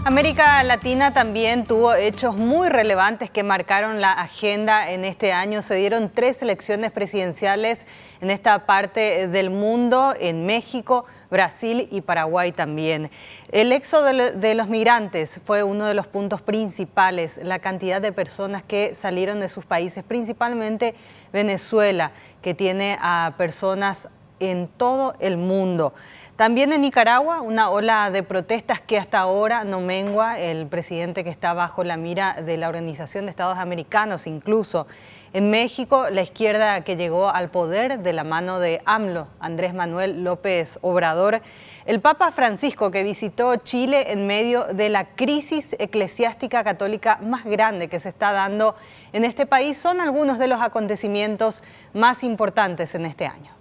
América Latina también tuvo hechos muy relevantes que marcaron la agenda en este año. Se dieron 3 elecciones presidenciales en esta parte del mundo, en México, Brasil y Paraguay también. El éxodo de los migrantes fue uno de los puntos principales, la cantidad de personas que salieron de sus países, principalmente Venezuela, que tiene a personas en todo el mundo. También en Nicaragua, una ola de protestas que hasta ahora no mengua. El presidente que está bajo la mira de la Organización de Estados Americanos, incluso. En México, la izquierda que llegó al poder de la mano de AMLO, Andrés Manuel López Obrador. El Papa Francisco, que visitó Chile en medio de la crisis eclesiástica católica más grande que se está dando en este país, son algunos de los acontecimientos más importantes en este año.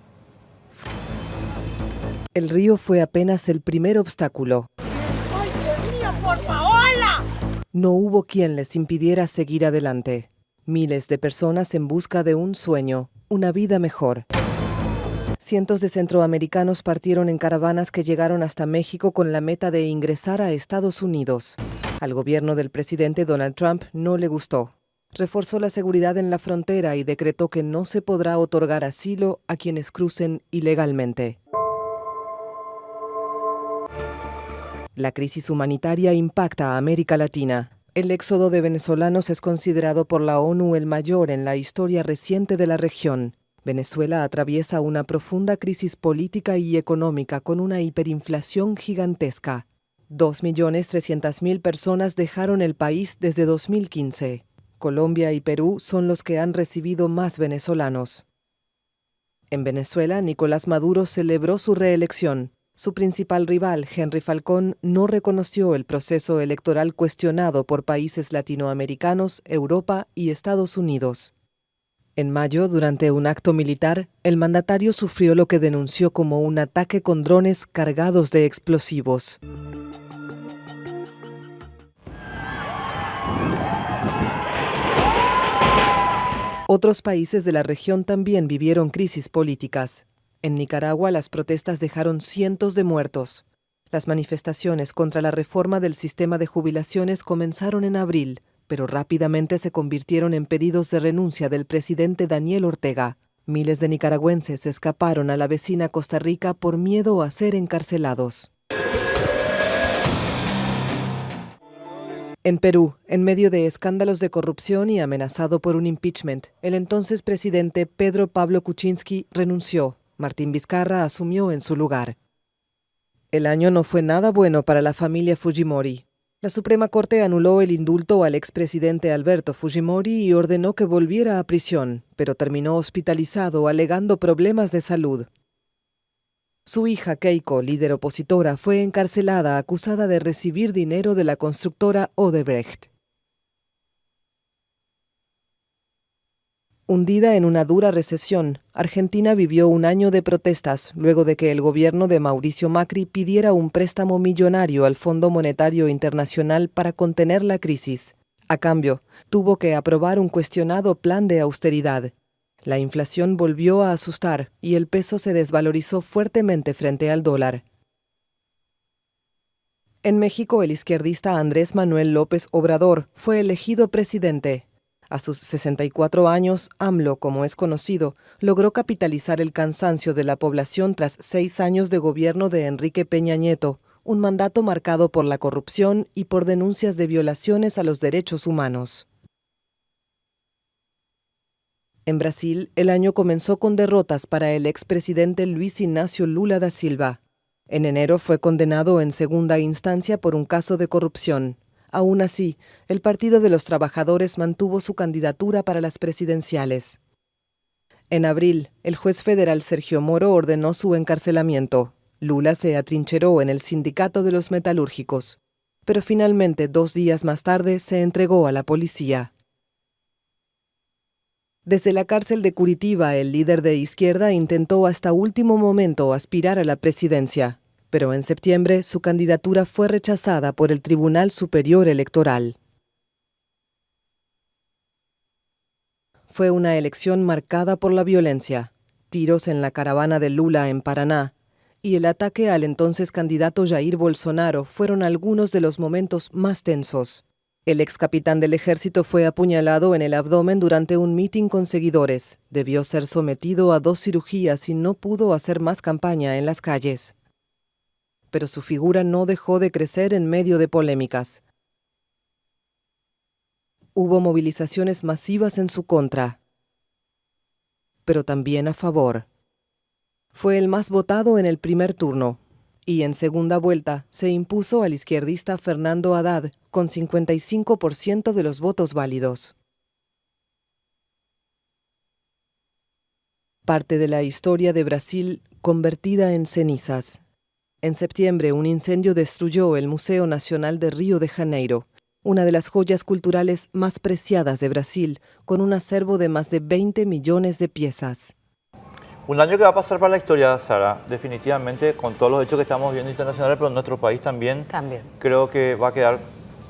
El río fue apenas el primer obstáculo. ¡Ay, Dios mío, por favor! No hubo quien les impidiera seguir adelante. Miles de personas en busca de un sueño, una vida mejor. Cientos de centroamericanos partieron en caravanas que llegaron hasta México con la meta de ingresar a Estados Unidos. Al gobierno del presidente Donald Trump no le gustó. Reforzó la seguridad en la frontera y decretó que no se podrá otorgar asilo a quienes crucen ilegalmente. La crisis humanitaria impacta a América Latina. El éxodo de venezolanos es considerado por la ONU el mayor en la historia reciente de la región. Venezuela atraviesa una profunda crisis política y económica con una hiperinflación gigantesca. 2.300.000 personas dejaron el país desde 2015. Colombia y Perú son los que han recibido más venezolanos. En Venezuela, Nicolás Maduro celebró su reelección. Su principal rival, Henry Falcón, no reconoció el proceso electoral cuestionado por países latinoamericanos, Europa y Estados Unidos. En mayo, durante un acto militar, el mandatario sufrió lo que denunció como un ataque con drones cargados de explosivos. Otros países de la región también vivieron crisis políticas. En Nicaragua, las protestas dejaron cientos de muertos. Las manifestaciones contra la reforma del sistema de jubilaciones comenzaron en abril, pero rápidamente se convirtieron en pedidos de renuncia del presidente Daniel Ortega. Miles de nicaragüenses escaparon a la vecina Costa Rica por miedo a ser encarcelados. En Perú, en medio de escándalos de corrupción y amenazado por un impeachment, el entonces presidente Pedro Pablo Kuczynski renunció. Martín Vizcarra asumió en su lugar. El año no fue nada bueno para la familia Fujimori. La Suprema Corte anuló el indulto al expresidente Alberto Fujimori y ordenó que volviera a prisión, pero terminó hospitalizado alegando problemas de salud. Su hija Keiko, líder opositora, fue encarcelada acusada de recibir dinero de la constructora Odebrecht. Hundida en una dura recesión, Argentina vivió un año de protestas luego de que el gobierno de Mauricio Macri pidiera un préstamo millonario al Fondo Monetario Internacional para contener la crisis. A cambio, tuvo que aprobar un cuestionado plan de austeridad. La inflación volvió a asustar y el peso se desvalorizó fuertemente frente al dólar. En México, el izquierdista Andrés Manuel López Obrador fue elegido presidente. A sus 64 años, AMLO, como es conocido, logró capitalizar el cansancio de la población tras 6 años de gobierno de Enrique Peña Nieto, un mandato marcado por la corrupción y por denuncias de violaciones a los derechos humanos. En Brasil, el año comenzó con derrotas para el expresidente Luiz Inácio Lula da Silva. En enero fue condenado en segunda instancia por un caso de corrupción. Aún así, el Partido de los Trabajadores mantuvo su candidatura para las presidenciales. En abril, el juez federal Sergio Moro ordenó su encarcelamiento. Lula se atrincheró en el sindicato de los metalúrgicos, pero finalmente 2 días más tarde se entregó a la policía. Desde la cárcel de Curitiba, el líder de izquierda intentó hasta último momento aspirar a la presidencia, pero en septiembre su candidatura fue rechazada por el Tribunal Superior Electoral. Fue una elección marcada por la violencia, tiros en la caravana de Lula en Paraná y el ataque al entonces candidato Jair Bolsonaro fueron algunos de los momentos más tensos. El ex capitán del ejército fue apuñalado en el abdomen durante un mitin con seguidores. Debió ser sometido a 2 cirugías y no pudo hacer más campaña en las calles. Pero su figura no dejó de crecer en medio de polémicas. Hubo movilizaciones masivas en su contra, pero también a favor. Fue el más votado en el primer turno y en segunda vuelta se impuso al izquierdista Fernando Haddad con 55% de los votos válidos. Parte de la historia de Brasil convertida en cenizas. En septiembre, un incendio destruyó el Museo Nacional de Río de Janeiro, una de las joyas culturales más preciadas de Brasil, con un acervo de más de 20 millones de piezas. Un año que va a pasar para la historia, Sara, definitivamente, con todos los hechos que estamos viendo internacionales, pero en nuestro país también. Creo que va a quedar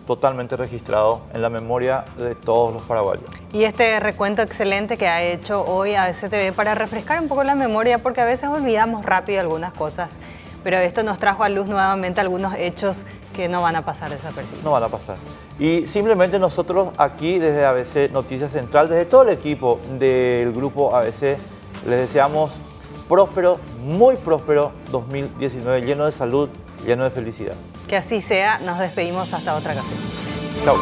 totalmente registrado en la memoria de todos los paraguayos. Y este recuento excelente que ha hecho hoy ABCTV para refrescar un poco la memoria, porque a veces olvidamos rápido algunas cosas, pero esto nos trajo a luz nuevamente algunos hechos que no van a pasar desapercibidos. No van a pasar. Y simplemente nosotros aquí desde ABC Noticias Central, desde todo el equipo del grupo ABC, les deseamos próspero, muy próspero 2019, lleno de salud, lleno de felicidad. Que así sea, nos despedimos hasta otra ocasión. Chao.